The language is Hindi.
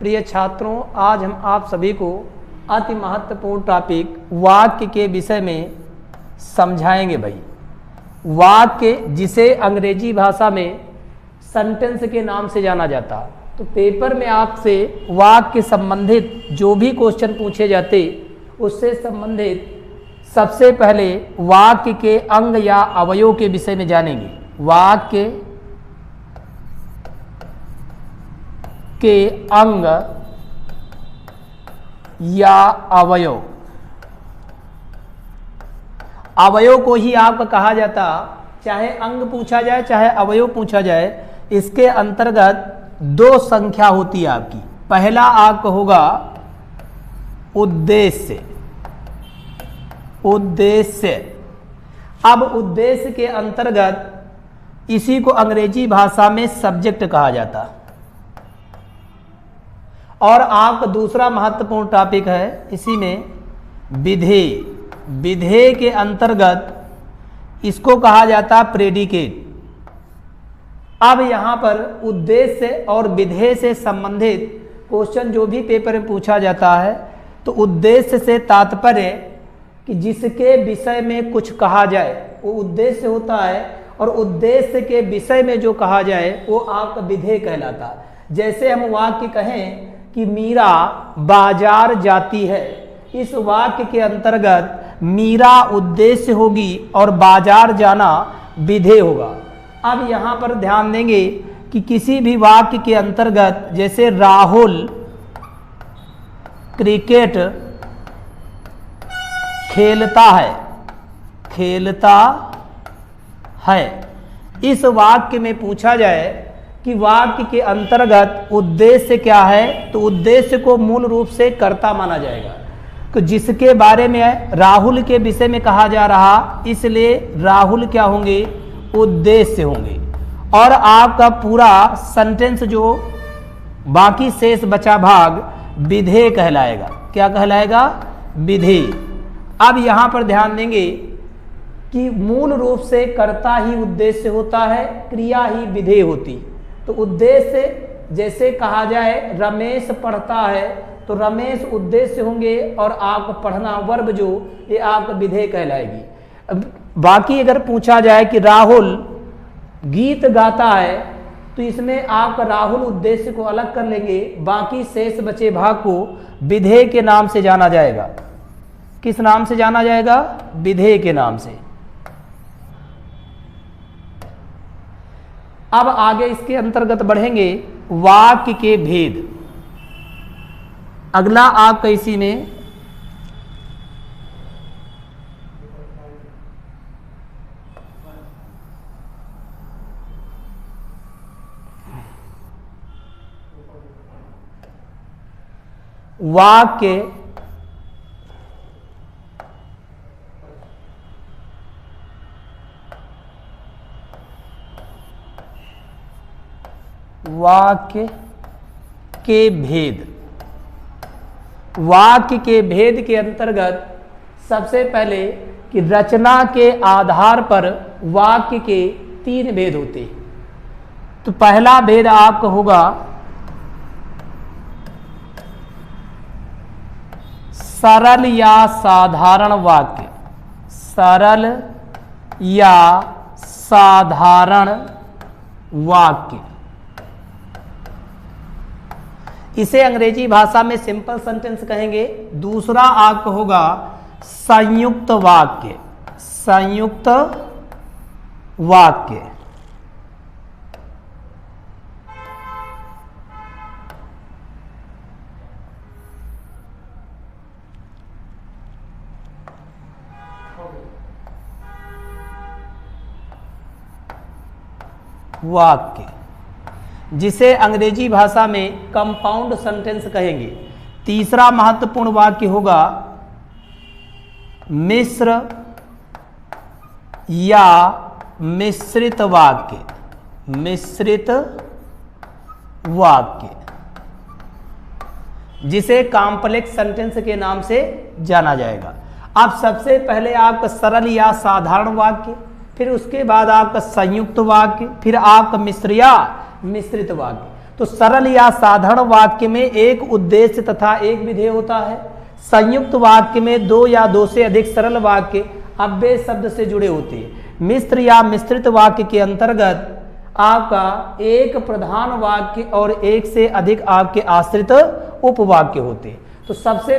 प्रिय छात्रों, आज हम आप सभी को अति महत्वपूर्ण टॉपिक वाक्य के विषय में समझाएंगे। भाई, वाक्य जिसे अंग्रेजी भाषा में सेंटेंस के नाम से जाना जाता, तो पेपर में आपसे वाक्य संबंधित जो भी क्वेश्चन पूछे जाते उससे संबंधित सबसे पहले वाक्य के अंग या अवयव के विषय में जानेंगे। वाक्य के अंग या अवयव, अवयव को ही आपका कहा जाता, चाहे अंग पूछा जाए चाहे अवयव पूछा जाए, इसके अंतर्गत दो संख्या होती है आपकी। पहला आपका होगा उद्देश्य। उद्देश्य, अब उद्देश्य के अंतर्गत इसी को अंग्रेजी भाषा में सब्जेक्ट कहा जाता। और आपका दूसरा महत्वपूर्ण टॉपिक है इसी में विधेय। विधेय के अंतर्गत इसको कहा जाता प्रेडिकेट। अब यहाँ पर उद्देश्य और विधेय से संबंधित क्वेश्चन जो भी पेपर में पूछा जाता है, तो उद्देश्य से तात्पर्य कि जिसके विषय में कुछ कहा जाए वो उद्देश्य होता है, और उद्देश्य के विषय में जो कहा जाए वो आपका विधेय कहलाता। जैसे हम वाक्य कहें कि मीरा बाजार जाती है, इस वाक्य के अंतर्गत मीरा उद्देश्य होगी और बाजार जाना विधेय होगा। अब यहाँ पर ध्यान देंगे कि किसी भी वाक्य के अंतर्गत, जैसे राहुल क्रिकेट खेलता है, खेलता है, इस वाक्य में पूछा जाए कि वाक्य के अंतर्गत उद्देश्य क्या है, तो उद्देश्य को मूल रूप से कर्ता माना जाएगा। तो जिसके बारे में राहुल के विषय में कहा जा रहा, इसलिए राहुल क्या होंगे, उद्देश्य होंगे। और आपका पूरा सेंटेंस जो बाकी शेष बचा भाग विधेय कहलाएगा। क्या कहलाएगा, विधेय। अब यहाँ पर ध्यान देंगे कि मूल रूप से कर्ता ही उद्देश्य होता है, क्रिया ही विधेय होती। तो उद्देश्य जैसे कहा जाए रमेश पढ़ता है, तो रमेश उद्देश्य होंगे और आपका पढ़ना वर्ब जो ये आपका विधेय कहलाएगी। बाकी अगर पूछा जाए कि राहुल गीत गाता है, तो इसमें आपका राहुल उद्देश्य को अलग कर लेंगे, बाकी शेष बचे भाग को विधेय के नाम से जाना जाएगा। किस नाम से जाना जाएगा, विधेय के नाम से। अब आगे इसके अंतर्गत बढ़ेंगे वाक्य के भेद। अगला आपका इसी में वाक्य वाक्य के भेद। वाक्य के भेद के अंतर्गत सबसे पहले कि रचना के आधार पर वाक्य के 3 भेद होते हैं। तो पहला भेद आपका होगा सरल या साधारण वाक्य। सरल या साधारण वाक्य, इसे अंग्रेजी भाषा में सिंपल सेंटेंस कहेंगे। दूसरा आपका होगा संयुक्त वाक्य। संयुक्त वाक्य, वाक्य जिसे अंग्रेजी भाषा में कंपाउंड सेंटेंस कहेंगे। तीसरा महत्वपूर्ण वाक्य होगा मिश्र या मिश्रित वाक्य। मिश्रित वाक्य जिसे कॉम्प्लेक्स सेंटेंस के नाम से जाना जाएगा। अब सबसे पहले आपका सरल या साधारण वाक्य, फिर उसके बाद आपका संयुक्त वाक्य, फिर आपका मिश्र या मिश्रित वाक्य। तो सरल या साधारण वाक्य में एक उद्देश्य तथा एक विधेय होता है। संयुक्त वाक्य में दो या दो से अधिक सरल वाक्य अव्यय शब्द से जुड़े होते हैं। मिश्र या मिश्रित वाक्य के अंतर्गत आपका एक प्रधान वाक्य और एक से अधिक आपके आश्रित उपवाक्य होते हैं। तो सबसे